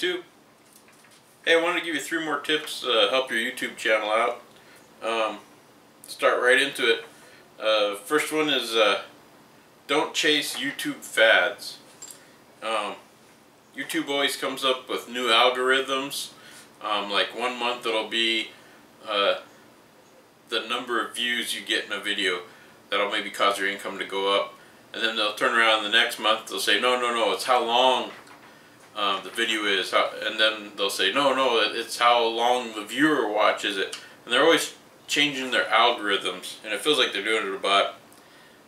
YouTube. Hey, I wanted to give you 3 more tips to help your YouTube channel out. Start right into it. First one is don't chase YouTube fads. YouTube always comes up with new algorithms. Like one month it'll be the number of views you get in a video. That'll maybe cause your income to go up. And then they'll turn around the next month, they'll say, no, it's how long the video is. And then they'll say, no, it's how long the viewer watches it. And they're always changing their algorithms. And it feels like they're doing it about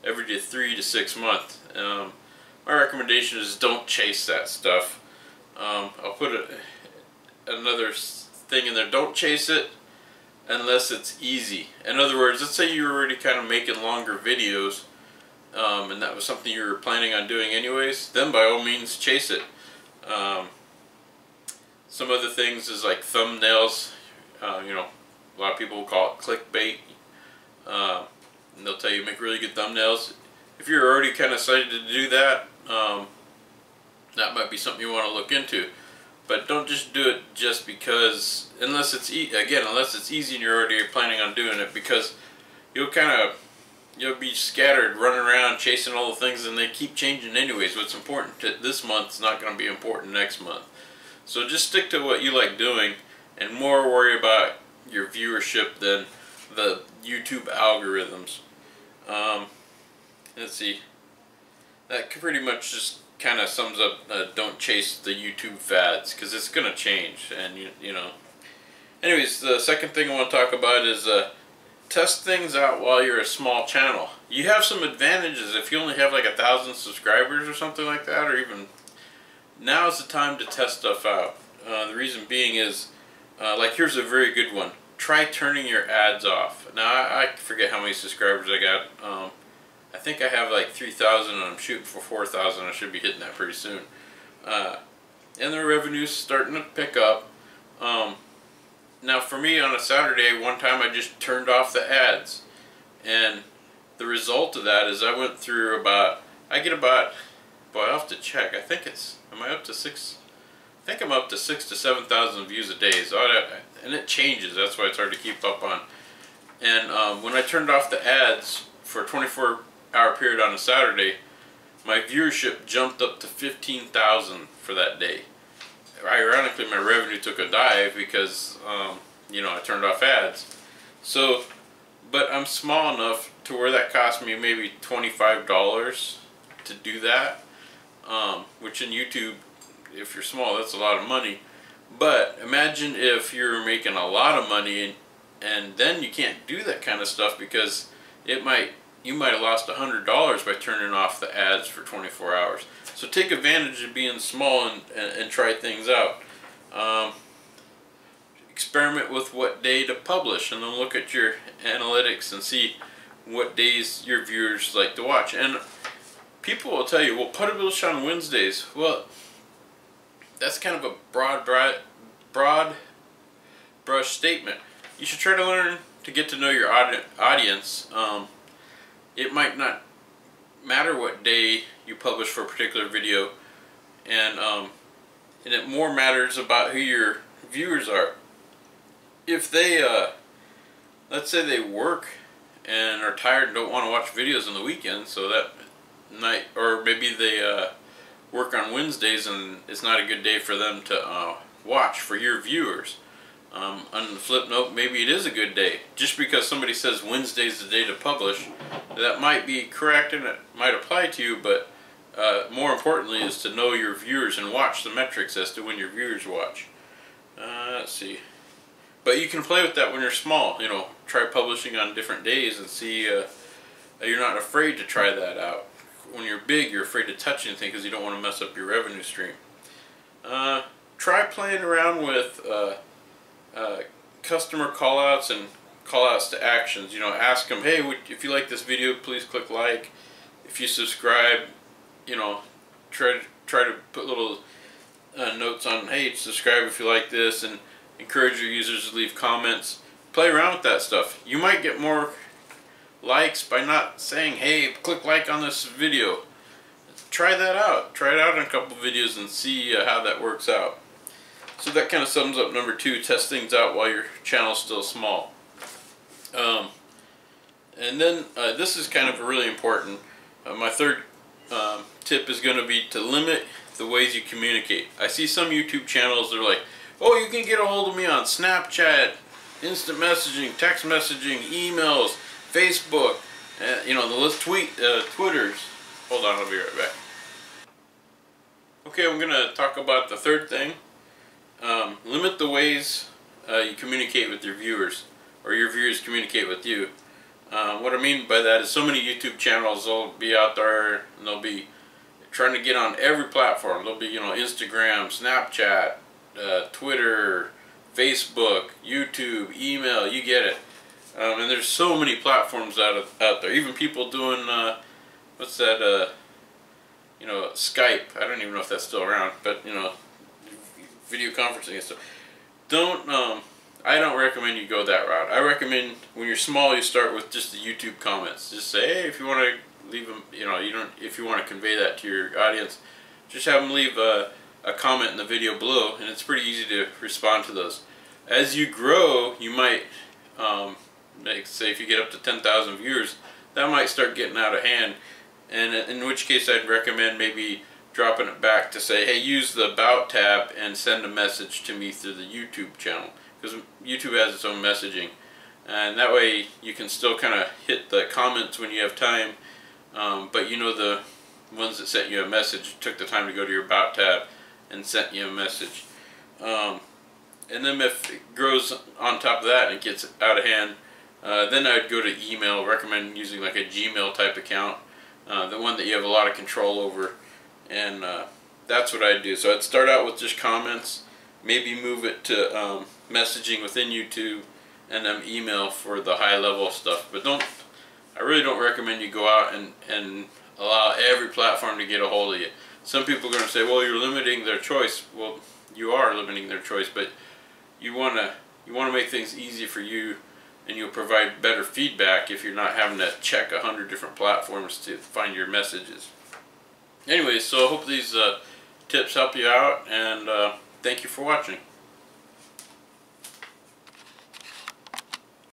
every 3 to 6 months. My recommendation is don't chase that stuff. I'll put another thing in there. Don't chase it unless it's easy. In other words, let's say you're already kind of making longer videos, and that was something you were planning on doing anyways, then by all means chase it. Some other things is like thumbnails. You know, a lot of people will call it clickbait. And they'll tell you make really good thumbnails. If you're already kind of excited to do that, that might be something you want to look into. But don't just do it just because, unless it's easy and you're already planning on doing it, because you'll be scattered, running around chasing all the things, and they keep changing anyways. What's important this month is not going to be important next month. So just stick to what you like doing, and more worry about your viewership than the YouTube algorithms. Let's see. That pretty much just kind of sums up don't chase the YouTube fads, because it's going to change. And you know. Anyways, the second thing I want to talk about is test things out while you're a small channel. You have some advantages if you only have like 1,000 subscribers or something like that, or even now is the time to test stuff out. The reason being is, like, here's a very good one. Try turning your ads off. Now I forget how many subscribers I got. I think I have like 3,000 and I'm shooting for 4,000. I should be hitting that pretty soon. And the revenue's starting to pick up. Now for me on a Saturday, one time I just turned off the ads. And the result of that is I went through about, boy, I'll have to check. I think am I up to 6? I think I'm up to 6,000 to 7,000 views a day. So and it changes, that's why it's hard to keep up on. And when I turned off the ads for a 24-hour period on a Saturday, my viewership jumped up to 15,000 for that day. Ironically, my revenue took a dive because, you know, I turned off ads. So, but I'm small enough to where that cost me maybe $25 to do that, which in YouTube, if you're small, that's a lot of money. But imagine if you're making a lot of money and then you can't do that kind of stuff because you might have lost $100 by turning off the ads for 24 hours. So take advantage of being small and try things out. Experiment with what day to publish, and then look at your analytics and see what days your viewers like to watch. And people will tell you, well, publish on Wednesdays. Well, that's kind of a broad brush statement. You should try to learn to get to know your audience. It might not matter what day you publish for a particular video, and it more matters about who your viewers are. If they, let's say they work and are tired and don't want to watch videos on the weekend, so that night, or maybe they work on Wednesdays and it's not a good day for them to watch for your viewers. On the flip note, maybe it is a good day. Just because somebody says Wednesday's the day to publish, that might be correct and it might apply to you, but more importantly is to know your viewers and watch the metrics as to when your viewers watch. Let's see. But you can play with that when you're small. You know, try publishing on different days and see. You're not afraid to try that out. When you're big, you're afraid to touch anything because you don't want to mess up your revenue stream. Try playing around with customer callouts and callouts to actions. You know, ask them, hey, if you like this video, please click like. If you subscribe, you know, try to put little notes on, hey, subscribe if you like this, and encourage your users to leave comments. Play around with that stuff. You might get more likes by not saying, hey, click like on this video. Try that out. Try it out in a couple videos and see how that works out. So that kind of sums up number 2, test things out while your channel's still small. And then this is kind of really important. My third tip is going to be to limit the ways you communicate. I see some YouTube channels, they're like, oh, you can get a hold of me on Snapchat, instant messaging, text messaging, emails, Facebook, you know, the list, Twitters. Hold on, I'll be right back. Okay, I'm going to talk about the third thing. Limit the ways you communicate with your viewers, or your viewers communicate with you. What I mean by that is so many YouTube channels, they'll be out there and they'll be trying to get on every platform. They'll be, you know, Instagram, Snapchat, Twitter, Facebook, YouTube, email, you get it. And there's so many platforms out there. Even people doing, what's that, you know, Skype. I don't even know if that's still around, but, you know, video conferencing and stuff. I don't recommend you go that route. I recommend when you're small, you start with just the YouTube comments. Just say, hey, if you want to leave them, you know, if you want to convey that to your audience, just have them leave a comment in the video below, and it's pretty easy to respond to those. As you grow, you might, like say if you get up to 10,000 viewers, that might start getting out of hand, and in which case I'd recommend maybe dropping it back to say, hey, use the About tab and send a message to me through the YouTube channel, because YouTube has its own messaging, and that way you can still kind of hit the comments when you have time, but you know the ones that sent you a message took the time to go to your About tab and sent you a message. And then if it grows on top of that and it gets out of hand, then I'd go to email. Recommend using like a Gmail type account, the one that you have a lot of control over, and that's what I'd do. So I'd start out with just comments, maybe move it to messaging within YouTube, and then email for the high level stuff. But I really don't recommend you go out and allow every platform to get a hold of you. Some people are going to say, well, you're limiting their choice. Well, you are limiting their choice, but you want to make things easy for you, and you'll provide better feedback if you're not having to check 100 different platforms to find your messages. Anyway, so I hope these tips help you out, and thank you for watching.